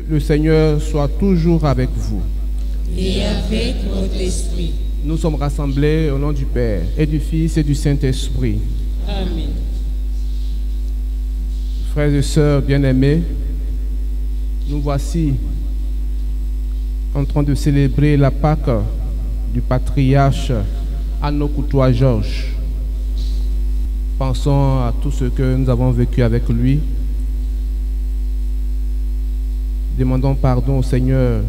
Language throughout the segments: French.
le Seigneur soit toujours avec vous. Et avec votre esprit. Nous sommes rassemblés au nom du Père et du Fils et du Saint-Esprit. Amen. Frères et sœurs bien-aimés, nous voici en train de célébrer la Pâque du patriarche Anokoutoua Georges. Pensons à tout ce que nous avons vécu avec lui. Demandons pardon au Seigneur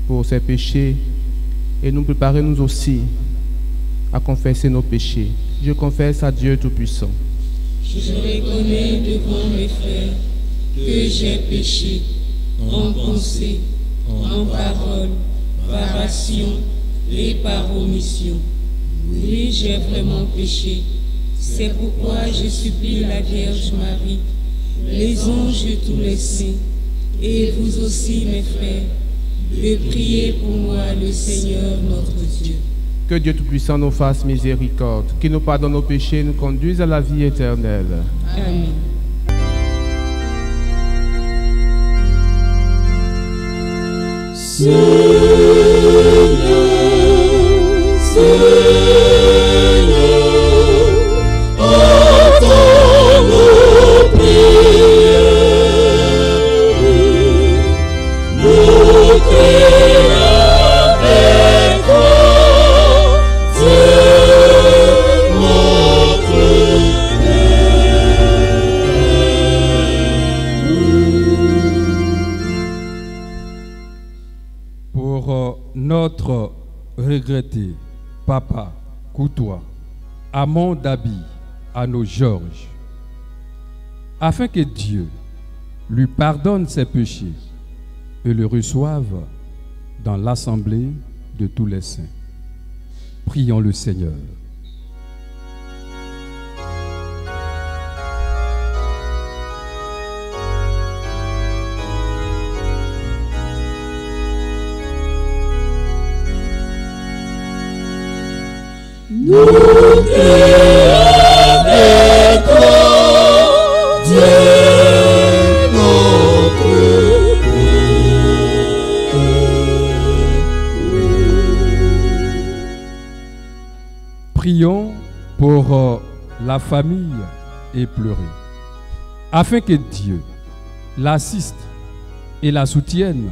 pour ses péchés et nous préparer nous aussi à confesser nos péchés. Je confesse à Dieu Tout-Puissant. Je reconnais devant mes frères que j'ai péché en pensée, en parole, par action et par omission. Oui, j'ai vraiment péché. C'est pourquoi je supplie la Vierge Marie, les anges et tous les saints, et vous aussi, mes frères, de prier pour moi le Seigneur notre Dieu. Que Dieu Tout-Puissant nous fasse miséricorde, qu'il nous pardonne nos péchés et nous conduise à la vie éternelle. Amen. Seigneur, entends nos prières, nous crions avec toi, Dieu notre Père. Pour notre regretté Papa Koutoua, Amon Dabi, à nos Georges, afin que Dieu lui pardonne ses péchés et le reçoive dans l'assemblée de tous les saints. Prions le Seigneur. Nous crions avec toi, Dieu notre Père. Prions pour la famille éplorée, afin que Dieu l'assiste et la soutienne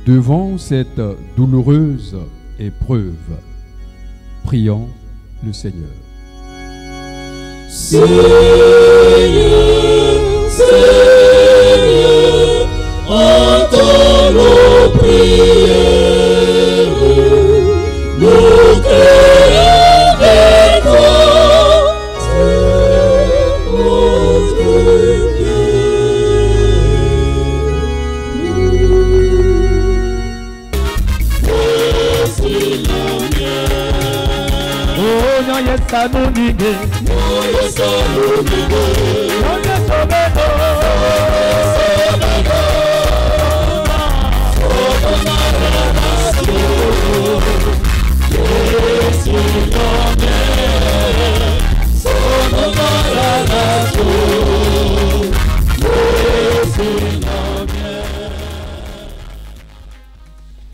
devant cette douloureuse épreuve. Prions le Seigneur. Seigneur, Seigneur, entends nos prières, nous crions avec toi, Dieu notre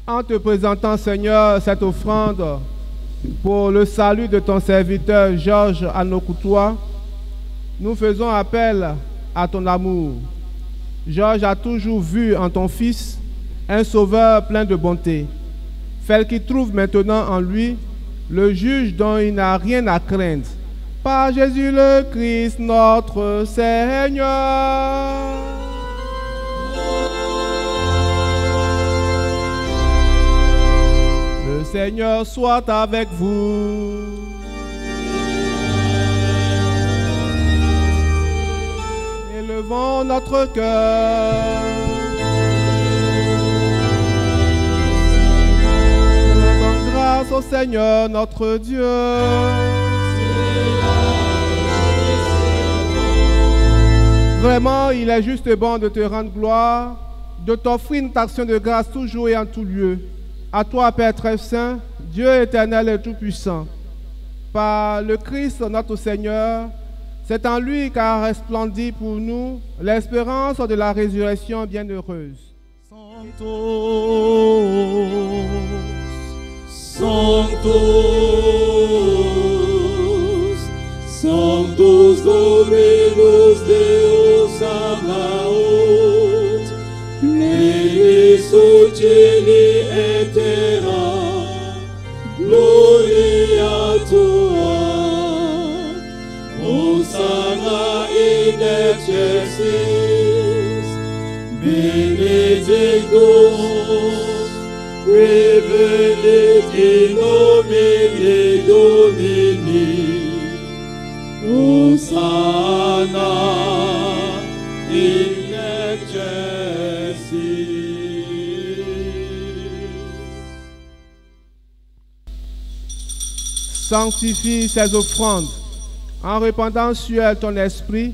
En te présentant, Seigneur, cette offrande pour le salut de ton serviteur Georges Anokoutoua, nous faisons appel à ton amour. Georges a toujours vu en ton Fils un sauveur plein de bonté. Fais qu'il trouve maintenant en lui le juge dont il n'a rien à craindre. Par Jésus le Christ, notre Seigneur. Le Seigneur soit avec vous. Élevons notre cœur. Rendons grâce au Seigneur notre Dieu. Vraiment, il est juste et bon de te rendre gloire, de t'offrir une action de grâce toujours et en tout lieu. À toi, Père très saint, Dieu éternel et tout-puissant, par le Christ notre Seigneur, C'est en lui qu'a resplendit pour nous l'espérance de la résurrection bienheureuse. Sanctus, Sanctus, Sanctus Dominus Deus Sabaoth, plenius Celi et terra, gloria tua, Hosanna in excelsis, benedictus, revenit in nomine Domini, Hosanna in excelsis. Sanctifie ces offrandes en répandant sur elles ton esprit,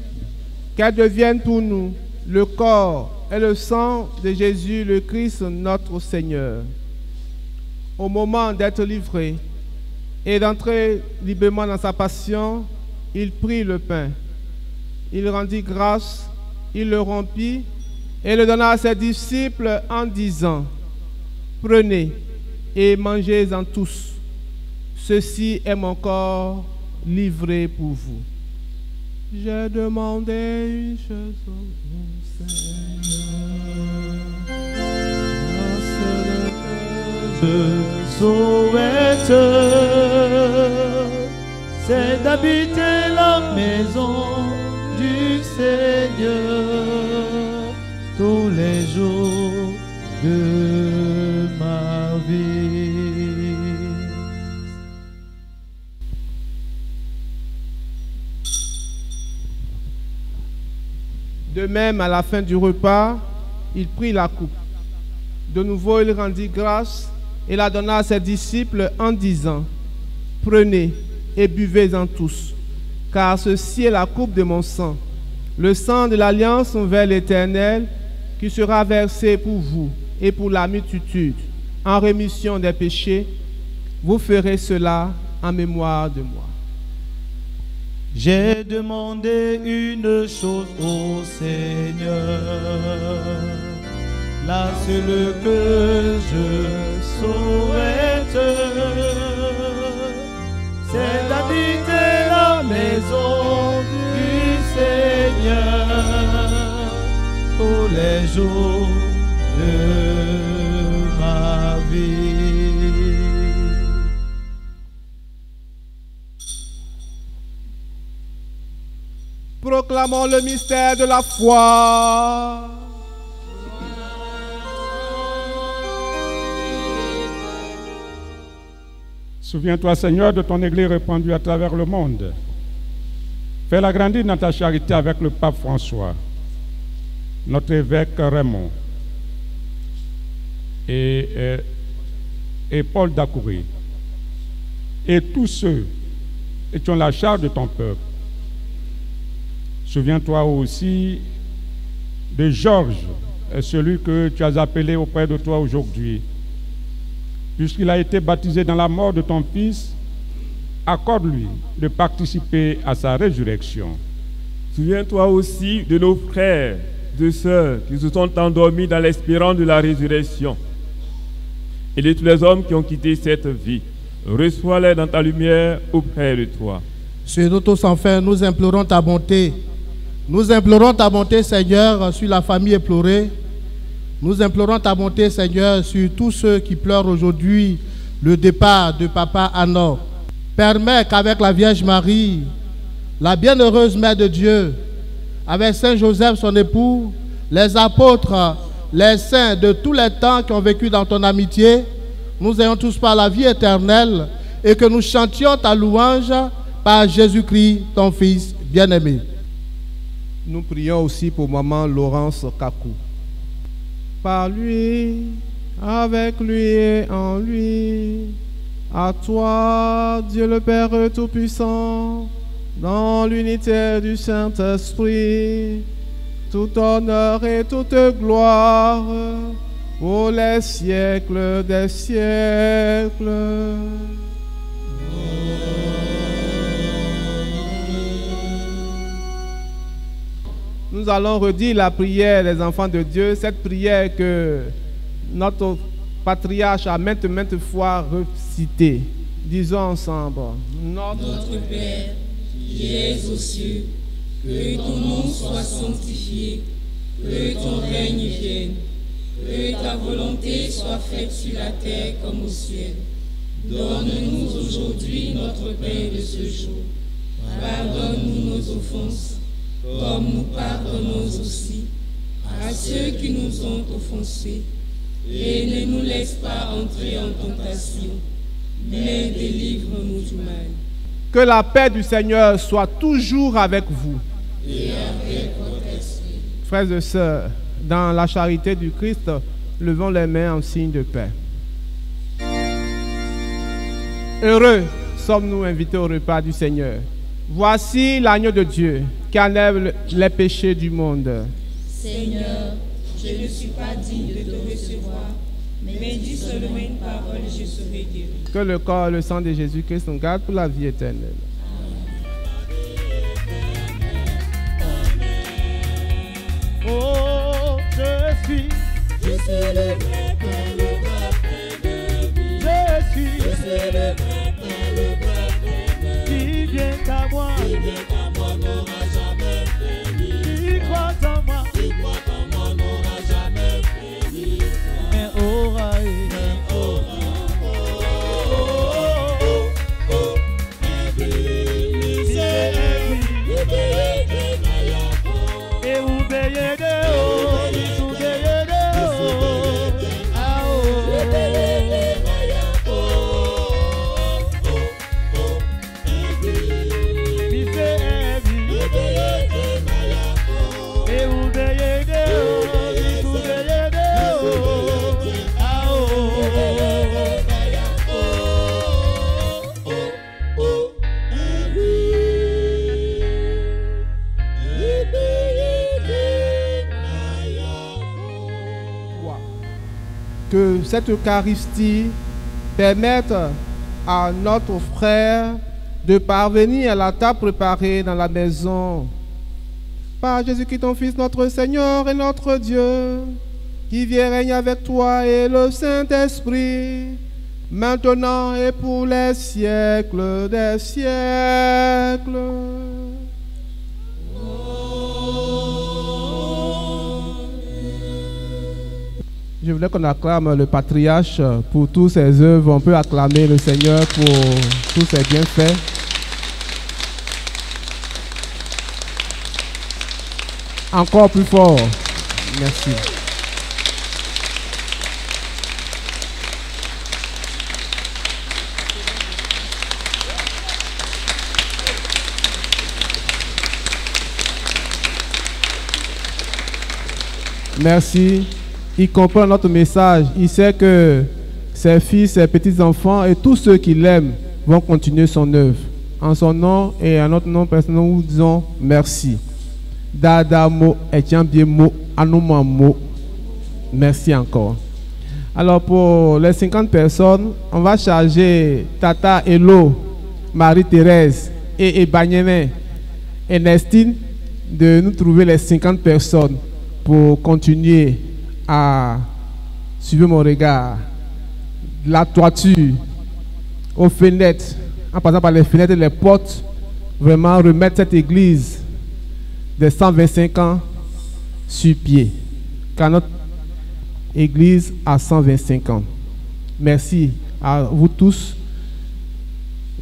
qu'elles deviennent pour nous le corps et le sang de Jésus le Christ notre Seigneur. Au moment d'être livré et d'entrer librement dans sa passion, il prit le pain. Il rendit grâce, il le rompit et le donna à ses disciples en disant: Prenez et mangez-en tous. Ceci est mon corps livré pour vous. J'ai demandé une chose au Seigneur, je souhaite, c'est d'habiter la maison du Seigneur tous les jours de ma vie. De même, à la fin du repas, il prit la coupe. De nouveau, il rendit grâce et la donna à ses disciples en disant: Prenez et buvez-en tous, car ceci est la coupe de mon sang, le sang de l'alliance vers l'Éternel, qui sera versé pour vous et pour la multitude, en rémission des péchés. Vous ferez cela en mémoire de moi. J'ai demandé une chose au Seigneur, la seule que je souhaite, c'est d'habiter la maison du Seigneur tous les jours de ma vie. Proclamons le mystère de la foi. Souviens-toi, Seigneur, de ton Église répandue à travers le monde. Fais-la grandir dans ta charité avec le pape François, notre évêque Raymond et Paul Dacoury, et tous ceux qui ont la charge de ton peuple. Souviens-toi aussi de Georges, celui que tu as appelé auprès de toi aujourd'hui. Puisqu'il a été baptisé dans la mort de ton Fils, accorde-lui de participer à sa résurrection. Souviens-toi aussi de nos frères, de sœurs qui se sont endormis dans l'espérance de la résurrection et de tous les hommes qui ont quitté cette vie. Reçois-les dans ta lumière auprès de toi. Sur nous tous enfin, nous implorons ta bonté. Nous implorons ta bonté, Seigneur, sur la famille éplorée. Nous implorons ta bonté, Seigneur, sur tous ceux qui pleurent aujourd'hui le départ de Papa Anor. Permets qu'avec la Vierge Marie, la bienheureuse Mère de Dieu, avec Saint Joseph, son époux, les apôtres, les saints de tous les temps qui ont vécu dans ton amitié, nous ayons tous par la vie éternelle et que nous chantions ta louange par Jésus-Christ, ton Fils bien-aimé. Nous prions aussi pour maman Laurence Kakou. Par lui, avec lui et en lui, à toi, Dieu le Père Tout-Puissant, dans l'unité du Saint-Esprit, tout honneur et toute gloire pour les siècles des siècles. nous allons redire la prière des enfants de Dieu, cette prière que notre patriarche a maintes fois recitée. Disons ensemble. Notre Père, qui es aux cieux, que ton nom soit sanctifié, que ton règne vienne, que ta volonté soit faite sur la terre comme au ciel. Donne-nous aujourd'hui notre pain de ce jour. Pardonne-nous nos offenses, comme nous pardonnons aussi à ceux qui nous ont offensés. Et ne nous laisse pas entrer en tentation, mais délivre-nous du mal. Que la paix du Seigneur soit toujours avec vous. Et avec votre esprit. Frères et sœurs, dans la charité du Christ, levons les mains en signe de paix. Heureux sommes-nous invités au repas du Seigneur. Voici l'agneau de Dieu qui enlève les péchés du monde. Seigneur, je ne suis pas digne de te recevoir, mais dis seulement une parole et je serai guéri. Que le corps et le sang de Jésus-Christ nous gardent pour la vie éternelle. Oh, je suis le vrai pain, le vrai pain de vie. Je suis le vrai pain, le vrai pain de vie. Qui vient à moi n'aura jamais fini. Qui croit en moi n'aura jamais fini. Mais aura Que cette Eucharistie permette à notre frère de parvenir à la table préparée dans la maison par Jésus-Christ, ton Fils, notre Seigneur et notre Dieu, qui vient régner avec toi et le Saint-Esprit, maintenant et pour les siècles des siècles. Je voulais qu'on acclame le patriarche pour toutes ses œuvres. On peut acclamer le Seigneur pour tous ses bienfaits. Encore plus fort. Merci. Merci. Il comprend notre message. Il sait que ses fils, ses petits-enfants et tous ceux qui l'aiment vont continuer son œuvre. En son nom et en notre nom personnel, nous disons merci. Dada mo, etiambie mo, anouma mo. Merci encore. Alors pour les 50 personnes, on va charger Tata Elo, Marie-Thérèse et Ebanyene, Ernestine de nous trouver les 50 personnes pour continuer à suivre mon regard, la toiture, aux fenêtres, en passant par les fenêtres et les portes, vraiment remettre cette église de 125 ans sur pied, car notre église a 125 ans. Merci à vous tous.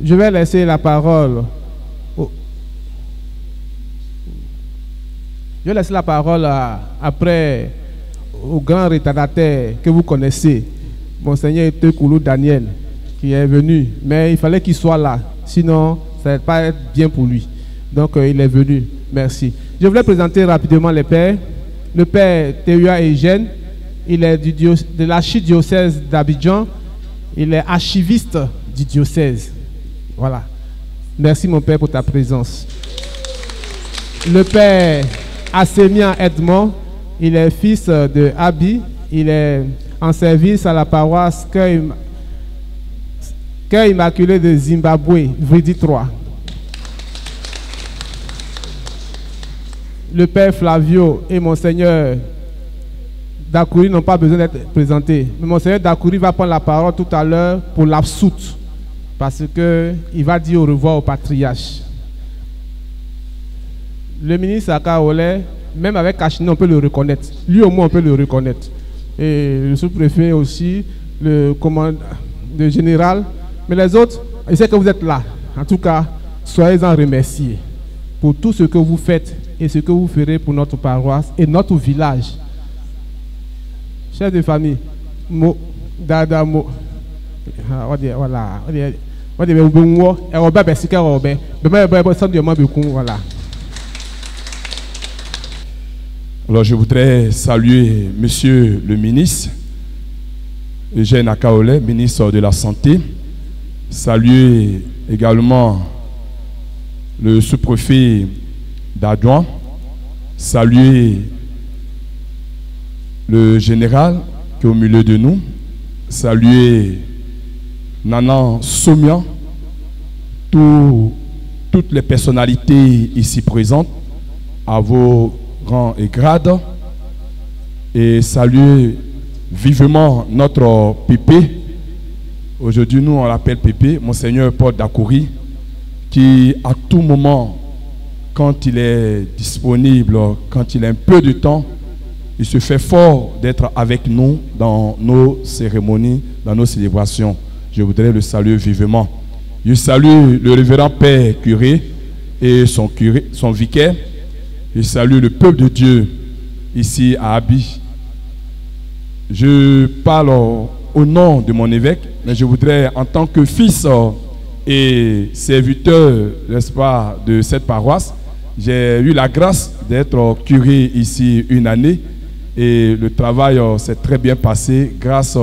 Je vais laisser la parole après au grand retardataire que vous connaissez, Monseigneur Tekoulou Daniel, qui est venu, mais il fallait qu'il soit là, sinon ça ne va pas être bien pour lui. Donc il est venu. Merci. Je voulais présenter rapidement les pères. Le père Théoua Eugène, il est de l'archidiocèse d'Abidjan, il est archiviste du diocèse. Voilà. Merci mon père pour ta présence. Le père Assémian Edmond, il est fils de Abi, il est en service à la paroisse Cœur Immaculé de Zimbabwe, Vridi 3. le père Flavio et Monseigneur Dakouri n'ont pas besoin d'être présentés. Mais Monseigneur Dakouri va prendre la parole tout à l'heure pour l'absoute, parce qu'il va dire au revoir au patriarche. Le ministre Akaolé, même avec Kachini, on peut le reconnaître. Lui au moins, on peut le reconnaître. Et le sous-préfet aussi, le général. Mais les autres, je sais que vous êtes là. En tout cas, soyez-en remerciés pour tout ce que vous faites et ce que vous ferez pour notre paroisse et notre village. Chers de famille, voilà. Alors je voudrais saluer Monsieur le ministre Eugène Akaolé, ministre de la Santé, saluer également le sous-préfet d'Adouan, saluer le général qui est au milieu de nous, saluer Nanan Somian, toutes les personnalités ici présentes, à vos rangs et grades, et saluer vivement notre pépé. Aujourd'hui, nous, on l'appelle pépé, Monseigneur Paul Dakouri, qui à tout moment, quand il est disponible, quand il a un peu de temps, il se fait fort d'être avec nous dans nos cérémonies, dans nos célébrations. Je voudrais le saluer vivement. Je salue le révérend Père curé et son vicaire. Je salue le peuple de Dieu ici à Abi. Je parle au nom de mon évêque, mais je voudrais, en tant que fils et serviteur, n'est-ce pas, de cette paroisse, j'ai eu la grâce d'être curé ici une année et le travail s'est très bien passé grâce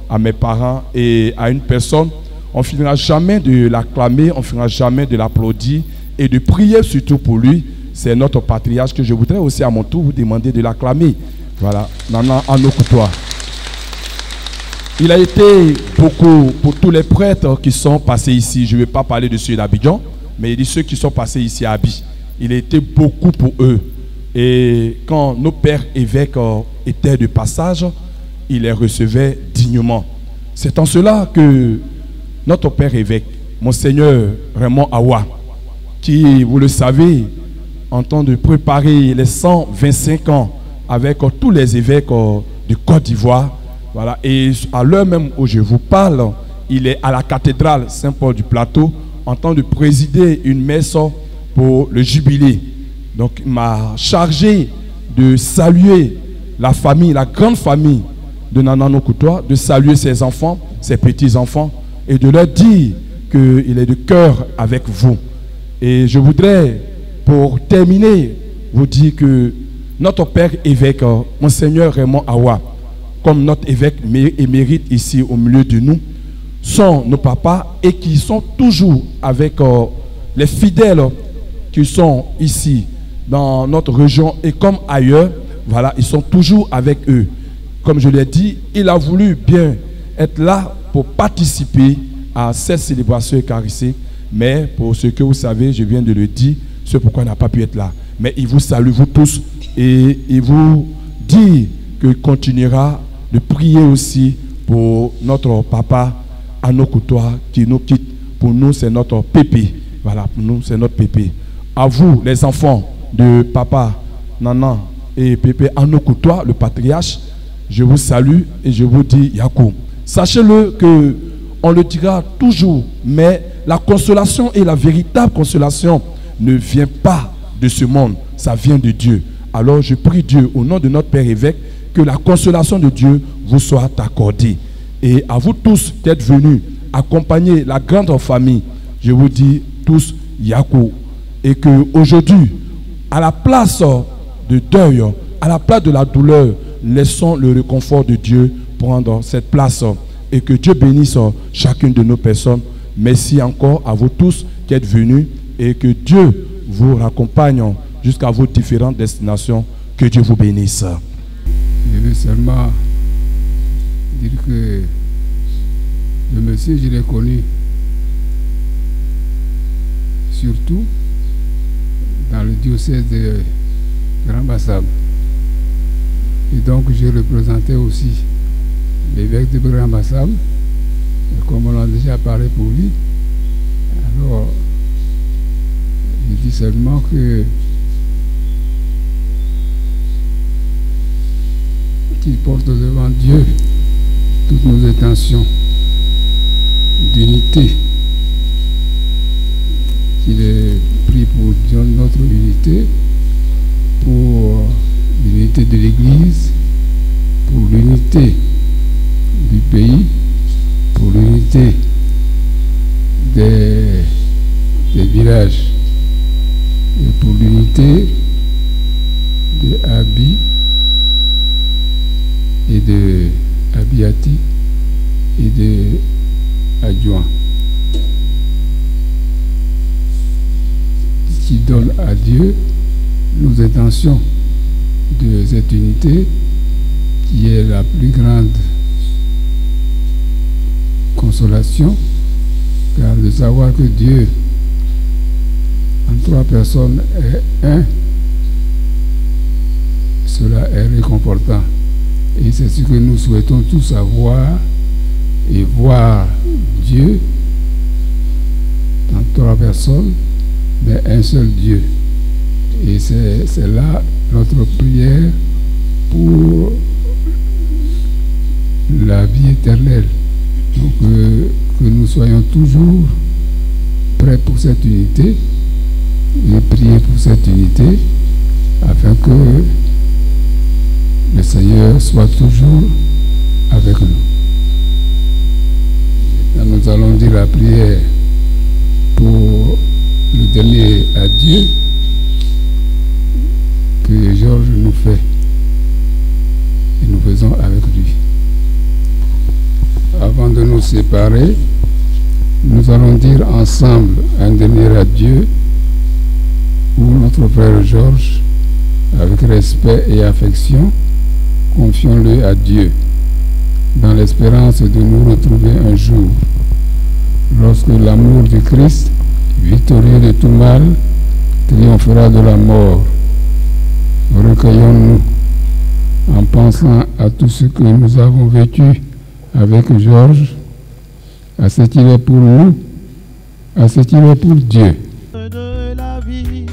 à mes parents et à une personne. On ne finira jamais de l'acclamer, on ne finira jamais de l'applaudir et de prier surtout pour lui. C'est notre patriarche que je voudrais aussi à mon tour vous demander de l'acclamer. Voilà, Nana Anokoutoua. Il a été beaucoup pour tous les prêtres qui sont passés ici. Je ne vais pas parler de ceux d'Abidjan, mais il dit ceux qui sont passés ici à Abi. Il a été beaucoup pour eux. Et quand nos pères évêques étaient de passage, il les recevait dignement. C'est en cela que notre père évêque, Monseigneur Raymond Awa, qui, vous le savez, en train de préparer les 125 ans avec tous les évêques de Côte d'Ivoire, voilà, et à l'heure même où je vous parle, il est à la cathédrale Saint-Paul du Plateau en train de présider une messe pour le jubilé. Donc il m'a chargé de saluer la famille, la grande famille de Nana Anokoutoua, de saluer ses enfants, ses petits-enfants et de leur dire qu'il est de cœur avec vous. Et je voudrais, pour terminer, vous dire que notre père évêque, Monseigneur Raymond Awa, comme notre évêque émérite ici au milieu de nous, sont nos papas et qui sont toujours avec les fidèles qui sont ici dans notre région et comme ailleurs. Voilà, ils sont toujours avec eux. Comme je l'ai dit, il a voulu bien être là pour participer à cette célébration eucharistique, mais pour ce que vous savez, je viens de le dire, c'est pourquoi il n'a pas pu être là. Mais il vous salue, vous tous, et il vous dit qu'il continuera de prier aussi pour notre papa Anokoutoua qui nous quitte. Pour nous, c'est notre pépé. Voilà, pour nous, c'est notre pépé. À vous, les enfants de papa Nana et pépé Anokoutoua, le patriarche, je vous salue et je vous dis Yakou. Sachez-le que on le dira toujours, mais la consolation et la véritable consolation ne vient pas de ce monde, ça vient de Dieu. Alors je prie Dieu au nom de notre Père évêque que la consolation de Dieu vous soit accordée. Et à vous tous qui êtes venus accompagner la grande famille, je vous dis tous Yakou. Et que aujourd'hui, à la place de deuil, à la place de la douleur, laissons le réconfort de Dieu prendre cette place. Et que Dieu bénisse chacune de nos personnes. Merci encore à vous tous qui êtes venus et que Dieu vous raccompagne jusqu'à vos différentes destinations. Que Dieu vous bénisse. Je veux seulement dire que le monsieur, je l'ai connu surtout dans le diocèse Grand Bassam. Et donc j'ai représenté aussi l'évêque de Grand Bassam, comme on a déjà parlé pour lui. Alors, je dis seulement que qu'il porte devant Dieu toutes nos intentions d'unité, qu'il ait pris pour notre unité, pour l'unité de l'Église, pour l'unité du pays, pour l'unité des villages et pour l'unité de Abi et de Abiati et de Adjoint, qui donne à Dieu nos intentions de cette unité qui est la plus grande consolation, car de savoir que Dieu en 3 personnes est un, cela est réconfortant. Et c'est ce que nous souhaitons tous avoir et voir Dieu dans 3 personnes, mais un seul Dieu. Et c'est là notre prière pour la vie éternelle. Donc que nous soyons toujours prêts pour cette unité et prier pour cette unité afin que le Seigneur soit toujours avec nous. Maintenant, nous allons dire la prière pour le dernier adieu que Georges nous fait et nous faisons avec lui. Avant de nous séparer, nous allons dire ensemble un dernier adieu où notre frère Georges, avec respect et affection, confions-le à Dieu, dans l'espérance de nous retrouver un jour, lorsque l'amour du Christ, victorieux de tout mal, triomphera de la mort. Recueillons-nous en pensant à tout ce que nous avons vécu avec Georges, à ce qu'il est pour nous, à ce qu'il est pour Dieu. De la vie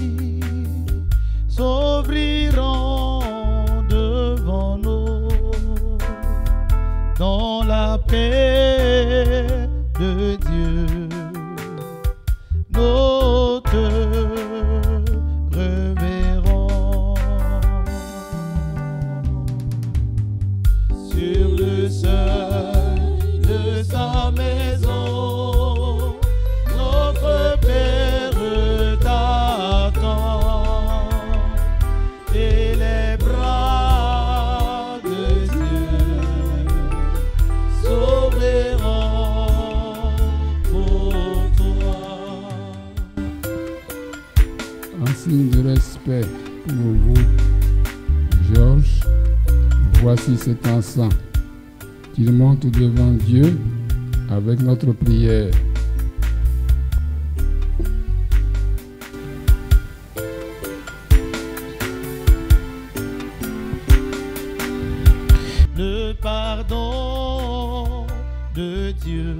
s'ouvriront devant nous dans la paix de Dieu. Nous te reverrons sur le seuil de sa maison. Notre Père t'attend et les bras de Dieu s'ouvriront pour toi. En signe de respect pour vous, Georges, voici cet encens qu'il monte devant Dieu avec notre prière. Le pardon de Dieu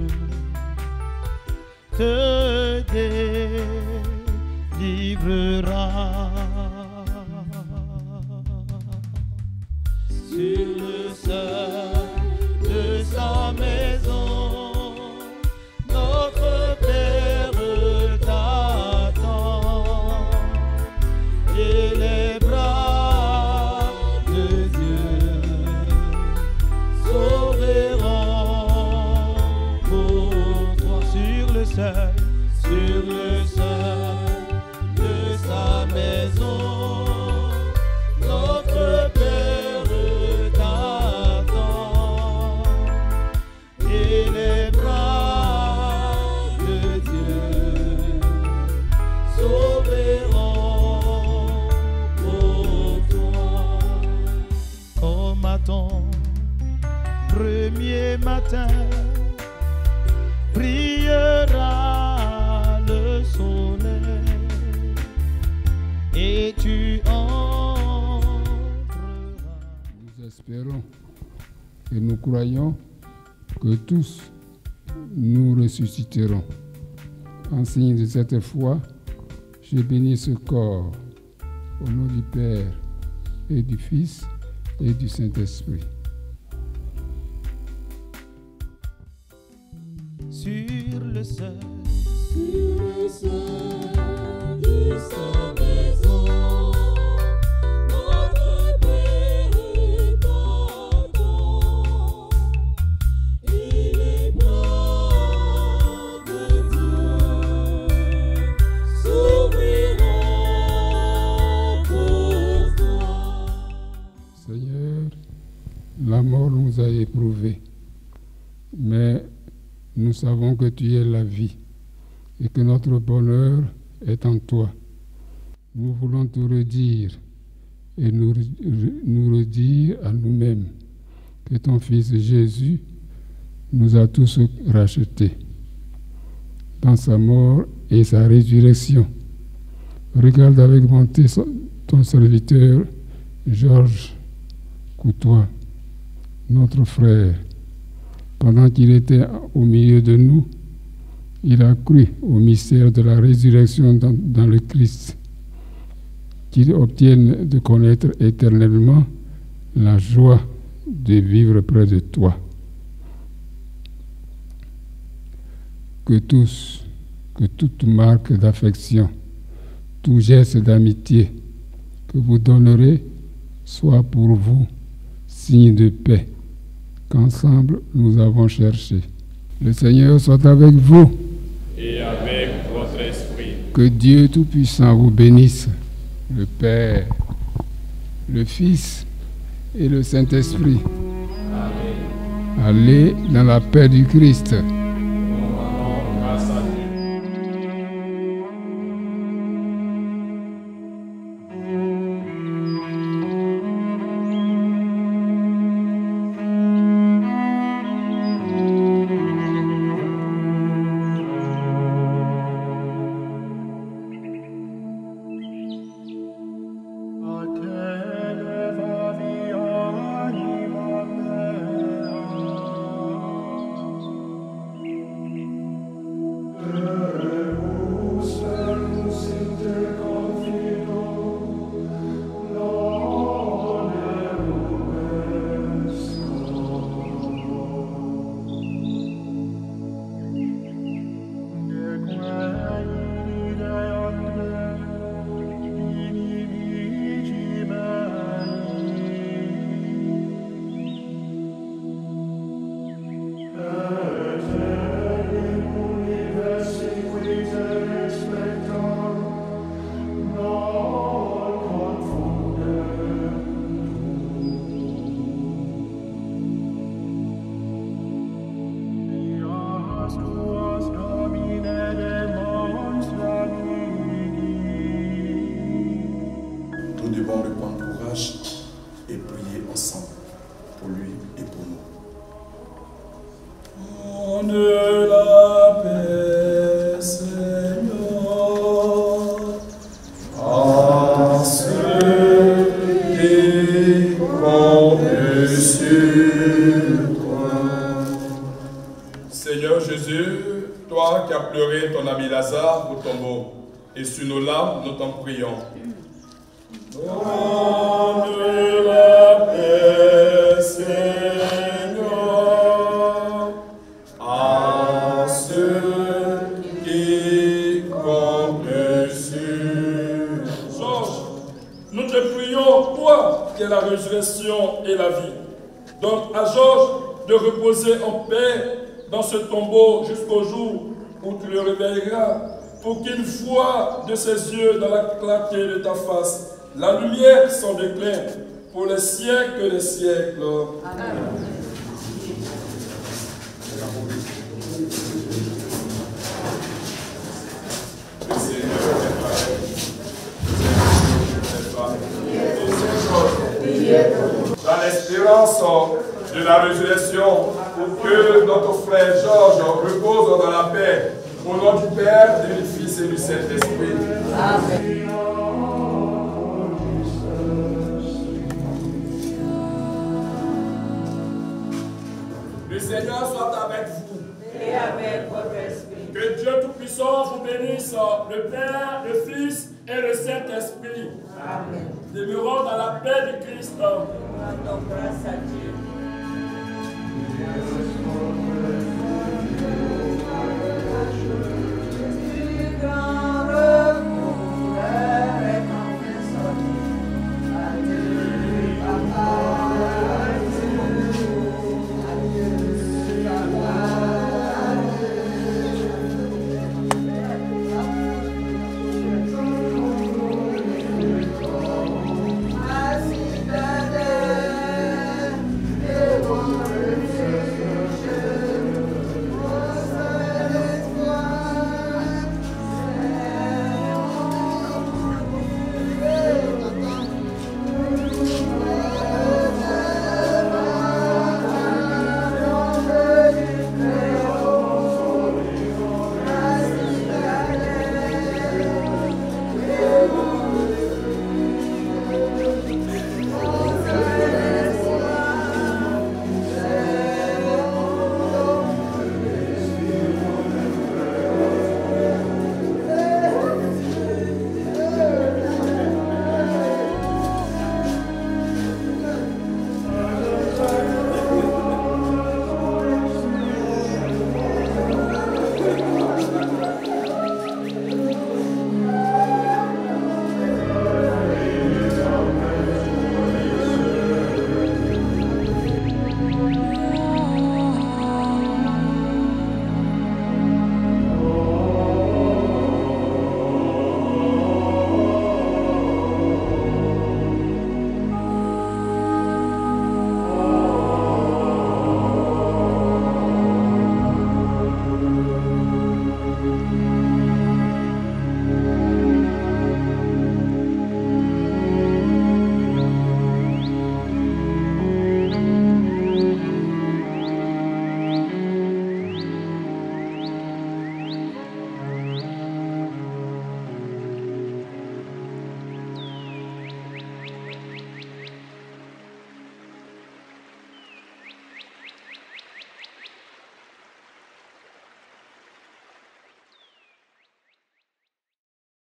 te délivrera sur le seuil de sa maison. Notre Père t'attend et les bras de Dieu s'ouvriront pour toi sur le seuil de sa maison. Notre Père t'attend et les bras de Dieu s'ouvriront pour toi. Comme à ton premier matin brillera le soleil et tu entreras espérons et nous croyons que tous nous ressusciterons. En signe de cette foi, je bénis ce corps au nom du Père et du Fils et du Saint-Esprit. Sur le seuil de sa maison, notre Père est ardent, et les bras de Dieu s'ouvriront pour toi. Seigneur, la mort nous a éprouvés, mais nous savons que tu es la vie et que notre bonheur est en toi. Nous voulons te redire et nous redire à nous-mêmes que ton Fils Jésus nous a tous rachetés dans sa mort et sa résurrection. Regarde avec bonté ton serviteur Georges Coutois, notre frère. Pendant qu'il était au milieu de nous, il a cru au mystère de la résurrection dans le Christ, qu'il obtienne de connaître éternellement la joie de vivre près de toi. Que toute marque d'affection, tout geste d'amitié que vous donnerez soit pour vous signe de paix qu'ensemble nous avons cherché. Le Seigneur soit avec vous. Et avec votre esprit. Que Dieu Tout-Puissant vous bénisse, le Père, le Fils et le Saint-Esprit. Amen. Allez dans la paix du Christ. Grâce à Dieu. Nous devons reprendre courage et prier ensemble pour lui et pour nous. De la paix, Seigneur, à ceux qui comptent sur toi. Seigneur Jésus, toi qui as pleuré ton ami Lazare au tombeau, et sur nos larmes, nous t'en prions. Donne la paix, Seigneur, à ceux qui comptent sur. Georges, nous te prions, toi qui es la résurrection et la vie. Donne à Georges de reposer en paix dans ce tombeau jusqu'au jour où tu le réveilleras, pour qu'il voie de ses yeux dans la clarté de ta face la lumière sans déclin pour les siècles des siècles. Amen. Dans l'espérance de la résurrection, pour que notre frère Georges repose dans la paix, au nom du Père, du Fils et du Saint-Esprit. Amen. Seigneur soit avec vous. Et avec votre esprit. Que Dieu Tout-Puissant vous bénisse, le Père, le Fils et le Saint-Esprit. Amen. Demeurons dans la paix du Christ. Rendons grâce à Dieu.